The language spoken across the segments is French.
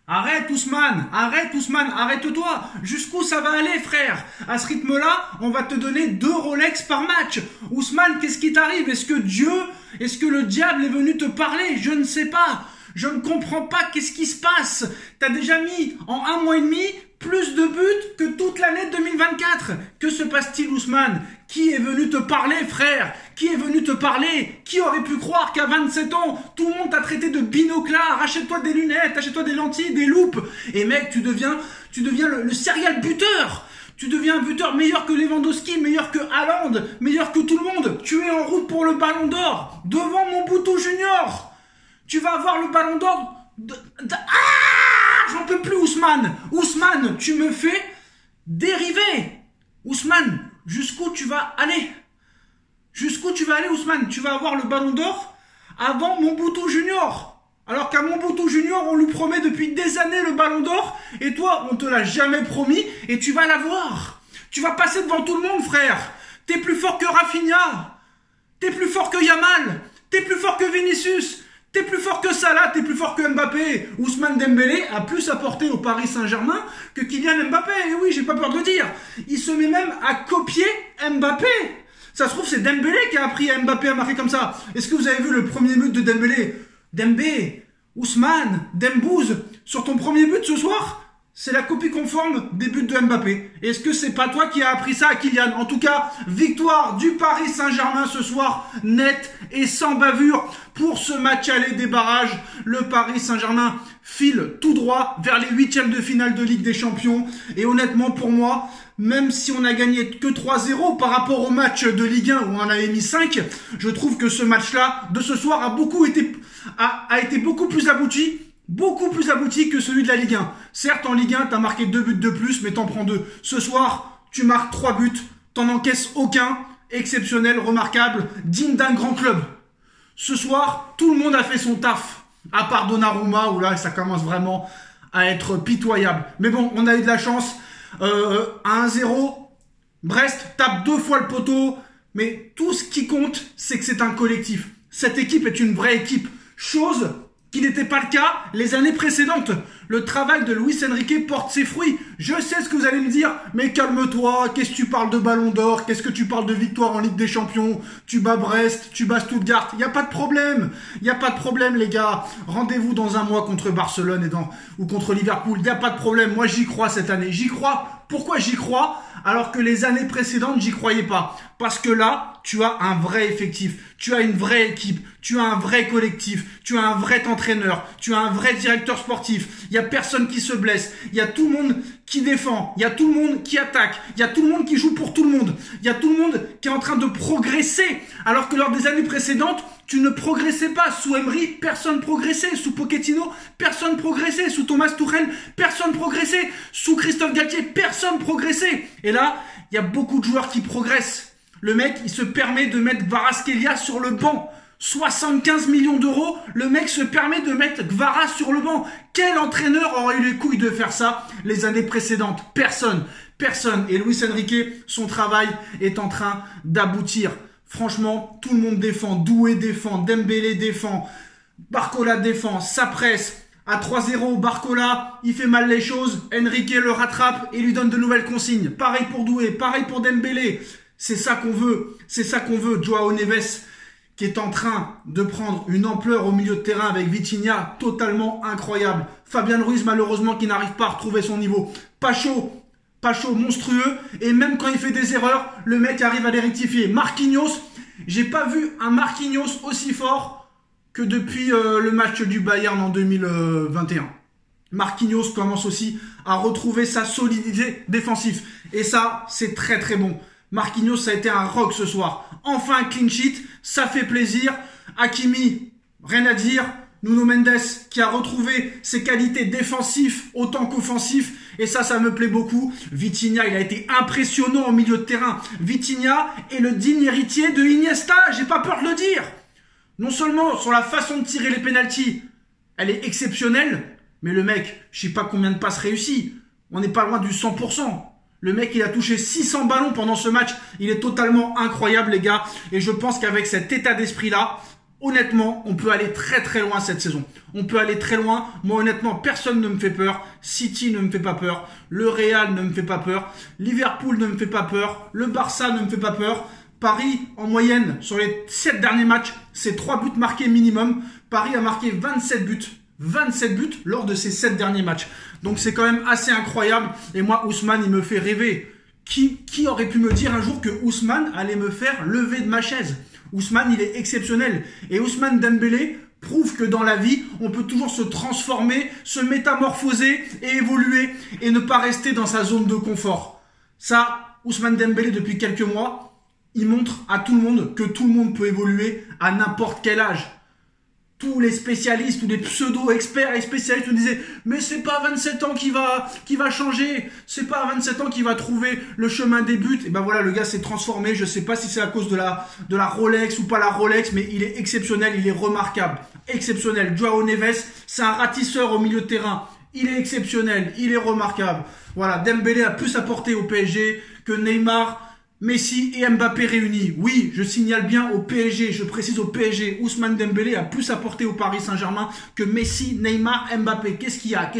Arrête Ousmane, arrête-toi. Jusqu'où ça va aller, frère? À ce rythme-là, on va te donner 2 Rolex par match. Ousmane, qu'est-ce qui t'arrive? Est-ce que le diable est venu te parler? Je ne sais pas. Je ne comprends pas qu'est-ce qui se passe. T'as déjà mis en 1 mois et demi plus de buts que toute l'année 2024. Que se passe-t-il, Ousmane? Qui est venu te parler, frère? Qui est venu te parler? Qui aurait pu croire qu'à 27 ans, tout le monde t'a traité de binoclard? Achète-toi des lunettes, achète-toi des lentilles, des loupes. Et mec, tu deviens le serial buteur. Tu deviens un buteur meilleur que Lewandowski, meilleur que Haaland, meilleur que tout le monde. Tu es en route pour le Ballon d'Or, devant Mobutu Junior. Tu vas avoir le Ballon d'Or. J'en peux plus, Ousmane. Ousmane, tu me fais dériver. Ousmane, jusqu'où tu vas aller? Jusqu'où tu vas aller, Ousmane? Tu vas avoir le Ballon d'Or avant Mobutu Junior. Alors qu'à Mobutu Junior, on lui promet depuis des années le Ballon d'Or. Et toi, on te l'a jamais promis. Et tu vas l'avoir. Tu vas passer devant tout le monde, frère. T'es plus fort que Rafinha. T'es plus fort que Yamal. T'es plus fort que Vinicius. T'es plus fort que Salah, t'es plus fort que Mbappé. Ousmane Dembélé a plus apporté au Paris Saint-Germain que Kylian Mbappé. Et oui, j'ai pas peur de le dire. Il se met même à copier Mbappé. Ça se trouve, c'est Dembélé qui a appris à Mbappé à marquer comme ça. Est-ce que vous avez vu le premier but de Dembélé? Dembé, Ousmane, Dembouz, sur ton premier but ce soir, c'est la copie conforme des buts de Mbappé. Est-ce que c'est pas toi qui as appris ça à Kylian? En tout cas, victoire du Paris Saint-Germain ce soir, net et sans bavure. Pour ce match aller des barrages, le Paris Saint-Germain file tout droit vers les 8e de finale de Ligue des Champions. Et honnêtement, pour moi, même si on a gagné que 3-0 par rapport au match de Ligue 1 où on en avait mis 5, je trouve que ce match-là, de ce soir, a été beaucoup plus abouti. Beaucoup plus abouti que celui de la Ligue 1. Certes, en Ligue 1, t'as marqué 2 buts de plus, mais t'en prends 2. Ce soir, tu marques 3 buts, t'en encaisses aucun. Exceptionnel, remarquable, digne d'un grand club. Ce soir, tout le monde a fait son taf. À part Donnarumma, où là, ça commence vraiment à être pitoyable. Mais bon, on a eu de la chance. À 1-0, Brest tape 2 fois le poteau. Mais tout ce qui compte, c'est que c'est un collectif. Cette équipe est une vraie équipe. Chose qui n'était pas le cas les années précédentes. Le travail de Luis Enrique porte ses fruits. Je sais ce que vous allez me dire, mais calme-toi, qu'est-ce que tu parles de Ballon d'Or, qu'est-ce que tu parles de victoire en Ligue des Champions, tu bats Brest, tu bats Stuttgart, il n'y a pas de problème, les gars. Rendez-vous dans un mois contre Barcelone ou contre Liverpool, il n'y a pas de problème, moi j'y crois cette année, j'y crois. Pourquoi j'y crois alors que les années précédentes, j'y croyais pas? Parce que là, tu as un vrai effectif, tu as une vraie équipe, tu as un vrai collectif, tu as un vrai entraîneur, tu as un vrai directeur sportif. Il y a personne qui se blesse, il y a tout le monde qui défend, il y a tout le monde qui attaque, il y a tout le monde qui joue pour tout le monde, il y a tout le monde qui est en train de progresser. Alors que lors des années précédentes, tu ne progressais pas. Sous Emery, personne progressait. Sous Pochettino, personne progressait. Sous Thomas Tuchel, personne progressait. Sous Christophe Galtier, personne progressait. Et là, il y a beaucoup de joueurs qui progressent. Le mec, il se permet de mettre Kvaratskhelia sur le banc. 75 millions d'euros, le mec se permet de mettre Kvara sur le banc. Quel entraîneur aurait eu les couilles de faire ça les années précédentes? Personne. Et Luis Enrique, son travail est en train d'aboutir. Franchement, tout le monde défend. Doué défend, Dembélé défend, Barcola défend, ça presse. À 3-0, Barcola, il fait mal les choses. Enrique le rattrape et lui donne de nouvelles consignes. Pareil pour Doué, pareil pour Dembélé. C'est ça qu'on veut. Joao Neves, qui est en train de prendre une ampleur au milieu de terrain avec Vitinha totalement incroyable. Fabien Ruiz, malheureusement, qui n'arrive pas à retrouver son niveau. Pacho monstrueux, et même quand il fait des erreurs, le mec arrive à les rectifier. Marquinhos, j'ai pas vu un Marquinhos aussi fort que depuis le match du Bayern en 2021. Marquinhos commence aussi à retrouver sa solidité défensive, et ça, c'est très très bon. Marquinhos, ça a été un rock ce soir. Enfin un clean sheet, ça fait plaisir. Hakimi, rien à dire. Nuno Mendes qui a retrouvé ses qualités défensives autant qu'offensives. Et ça me plaît beaucoup. Vitinha, il a été impressionnant au milieu de terrain. Vitinha est le digne héritier de Iniesta, j'ai pas peur de le dire. Non seulement sur la façon de tirer les pénaltys, elle est exceptionnelle, mais le mec, je sais pas combien de passes réussies. On n'est pas loin du 100%. Le mec, il a touché 600 ballons pendant ce match. Il est totalement incroyable, les gars. Et je pense qu'avec cet état d'esprit-là, honnêtement, on peut aller très très loin cette saison. On peut aller très loin. Moi, honnêtement, personne ne me fait peur. City ne me fait pas peur. Le Real ne me fait pas peur. Liverpool ne me fait pas peur. Le Barça ne me fait pas peur. Paris, en moyenne, sur les 7 derniers matchs, c'est 3 buts marqués minimum. Paris a marqué 27 buts. 27 buts lors de ces 7 derniers matchs. Donc c'est quand même assez incroyable. Et moi, Ousmane, il me fait rêver. Qui aurait pu me dire un jour que Ousmane allait me faire lever de ma chaise? Ousmane, il est exceptionnel. Et Ousmane Dembélé prouve que dans la vie, on peut toujours se transformer, se métamorphoser et évoluer et ne pas rester dans sa zone de confort. Ça, Ousmane Dembélé, depuis quelques mois, il montre à tout le monde que tout le monde peut évoluer à n'importe quel âge. Tous les spécialistes, tous les pseudo-experts et spécialistes me disaient « Mais c'est pas à 27 ans qui va changer, c'est pas à 27 ans qu'il va trouver le chemin des buts. » Et ben voilà, le gars s'est transformé, je sais pas si c'est à cause de la Rolex ou pas la Rolex, mais il est exceptionnel, il est remarquable. Exceptionnel. Joao Neves, c'est un ratisseur au milieu de terrain. Il est exceptionnel, il est remarquable. Voilà, Dembélé a plus apporté au PSG que Neymar, Messi et Mbappé réunis. Oui, je signale bien au PSG, je précise au PSG, Ousmane Dembélé a plus apporté au Paris Saint-Germain que Messi, Neymar, Mbappé. Qu'est-ce qu'il y a?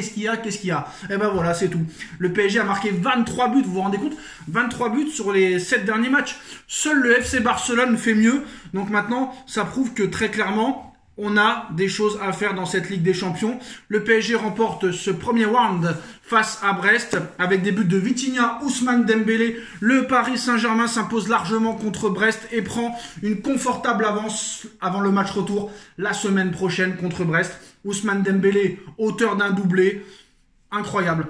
Et ben voilà, c'est tout. Le PSG a marqué 23 buts, vous vous rendez compte? 23 buts sur les 7 derniers matchs. Seul le FC Barcelone fait mieux. Donc maintenant, ça prouve que très clairement, on a des choses à faire dans cette Ligue des Champions. Le PSG remporte ce premier round face à Brest avec des buts de Vitinha, Ousmane Dembélé. Le Paris Saint-Germain s'impose largement contre Brest et prend une confortable avance avant le match retour la semaine prochaine contre Brest. Ousmane Dembélé, auteur d'un doublé. Incroyable.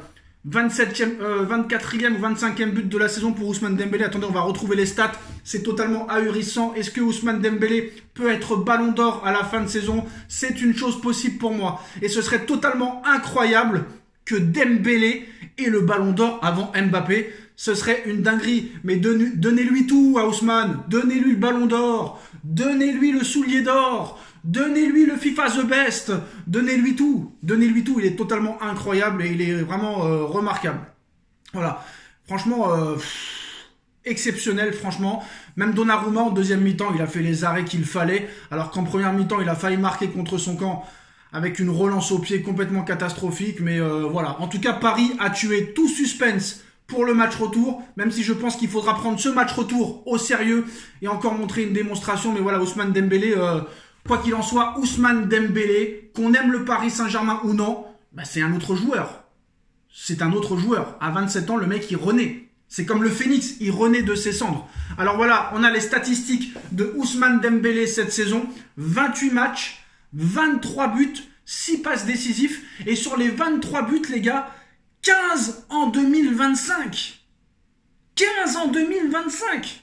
24e ou 25e but de la saison pour Ousmane Dembélé. Attendez, on va retrouver les stats. C'est totalement ahurissant. Est-ce que Ousmane Dembélé peut être ballon d'or à la fin de saison? C'est une chose possible pour moi. Et ce serait totalement incroyable que Dembélé ait le ballon d'or avant Mbappé. Ce serait une dinguerie. Mais donnez-lui tout à Ousmane. Donnez-lui le ballon d'or. Donnez-lui le soulier d'or. Donnez-lui le FIFA The Best, donnez-lui tout, il est totalement incroyable et il est vraiment remarquable. Voilà, franchement, exceptionnel, franchement. Même Donnarumma en deuxième mi-temps, il a fait les arrêts qu'il fallait, alors qu'en première mi-temps, il a failli marquer contre son camp avec une relance au pied complètement catastrophique, mais voilà. En tout cas, Paris a tué tout suspense pour le match retour, même si je pense qu'il faudra prendre ce match retour au sérieux et encore montrer une démonstration, mais voilà, Ousmane Dembélé... Quoi qu'il en soit, Ousmane Dembélé, qu'on aime le Paris Saint-Germain ou non, bah c'est un autre joueur. C'est un autre joueur. À 27 ans, le mec, il renaît. C'est comme le phénix, il renaît de ses cendres. Alors voilà, on a les statistiques de Ousmane Dembélé cette saison. 28 matchs, 23 buts, 6 passes décisives. Et sur les 23 buts, les gars, 15 en 2025. 15 en 2025.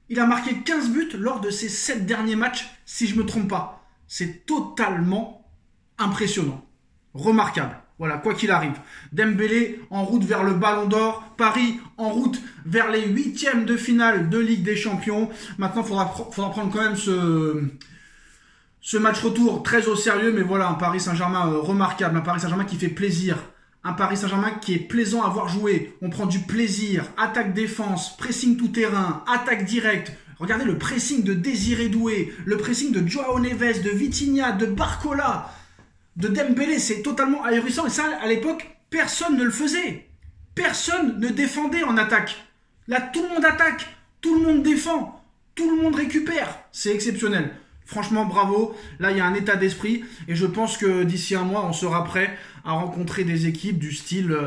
Il a marqué 15 buts lors de ses 7 derniers matchs, si je ne me trompe pas. C'est totalement impressionnant. Remarquable. Voilà, quoi qu'il arrive. Dembélé en route vers le Ballon d'Or. Paris en route vers les 8e de finale de Ligue des Champions. Maintenant, il faudra prendre quand même ce match retour très au sérieux. Mais voilà, un Paris Saint-Germain remarquable. Un Paris Saint-Germain qui fait plaisir. Un Paris Saint-Germain qui est plaisant à voir jouer. On prend du plaisir. Attaque-défense, pressing tout-terrain, attaque directe. Regardez le pressing de Désiré Doué, le pressing de Joao Neves, de Vitinha, de Barcola, de Dembélé. C'est totalement ahurissant. Et ça, à l'époque, personne ne le faisait. Personne ne défendait en attaque. Là, tout le monde attaque, tout le monde défend, tout le monde récupère. C'est exceptionnel. Franchement, bravo. Là, il y a un état d'esprit. Et je pense que d'ici un mois, on sera prêt à rencontrer des équipes du style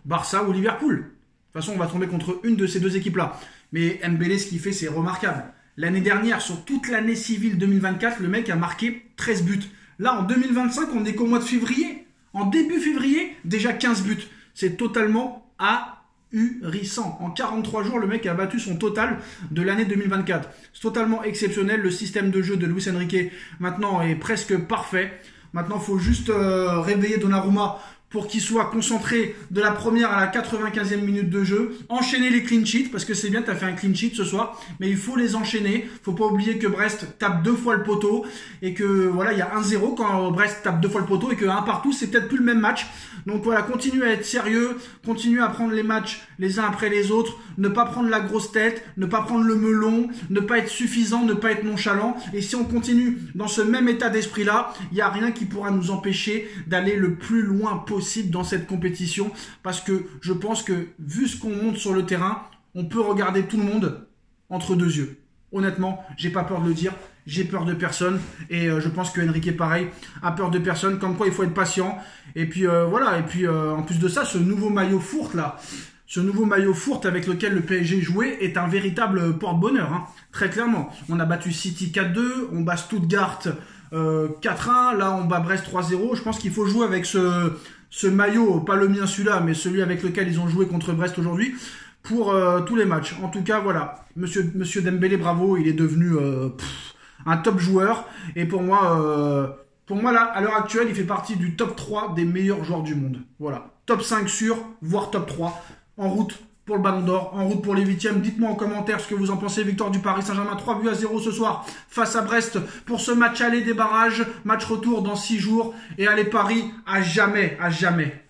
Barça ou Liverpool. De toute façon, on va tomber contre une de ces deux équipes-là. Mais Dembélé, ce qu'il fait, c'est remarquable. L'année dernière, sur toute l'année civile 2024, le mec a marqué 13 buts. Là, en 2025, on n'est qu'au mois de février. En début février, déjà 15 buts. C'est totalement ahurissant. En 43 jours, le mec a battu son total de l'année 2024. C'est totalement exceptionnel. Le système de jeu de Luis Enrique, maintenant, est presque parfait. Maintenant, il faut juste réveiller Donnarumma pour qu'il soit concentré de la première à la 95e minute de jeu. Enchaîner les clean sheets, parce que c'est bien, tu as fait un clean sheet ce soir, mais il faut les enchaîner. Faut pas oublier que Brest tape 2 fois le poteau et que voilà, il y a 1-0 quand Brest tape 2 fois le poteau et que 1 partout, c'est peut-être plus le même match. Donc voilà, continuez à être sérieux, continuez à prendre les matchs les uns après les autres, ne pas prendre la grosse tête, ne pas prendre le melon, ne pas être suffisant, ne pas être nonchalant. Et si on continue dans ce même état d'esprit-là, il n'y a rien qui pourra nous empêcher d'aller le plus loin possible dans cette compétition. Parce que je pense que, vu ce qu'on monte sur le terrain, on peut regarder tout le monde entre deux yeux. Honnêtement, j'ai pas peur de le dire, j'ai peur de personne. Et je pense que Enrique est pareil, a peur de personne. Comme quoi, il faut être patient. Et puis voilà, et puis en plus de ça, ce nouveau maillot fourte là, ce nouveau maillot fourte avec lequel le PSG jouait est un véritable porte-bonheur, hein, très clairement. On a battu City 4-2, on bat Stuttgart 4-1, là on bat Brest 3-0. Je pense qu'il faut jouer avec ce maillot, pas le mien celui-là, mais celui avec lequel ils ont joué contre Brest aujourd'hui, pour tous les matchs. En tout cas, voilà, Monsieur Dembélé, bravo, il est devenu un top joueur. Et pour moi là, à l'heure actuelle, il fait partie du top 3 des meilleurs joueurs du monde. Voilà, top 5 sûr, voire top 3. En route pour le Ballon d'Or, en route pour les 8e. Dites-moi en commentaire ce que vous en pensez. Victoire du Paris Saint-Germain, 3-0 ce soir face à Brest pour ce match aller des barrages. Match retour dans 6 jours. Et allez Paris, à jamais, à jamais.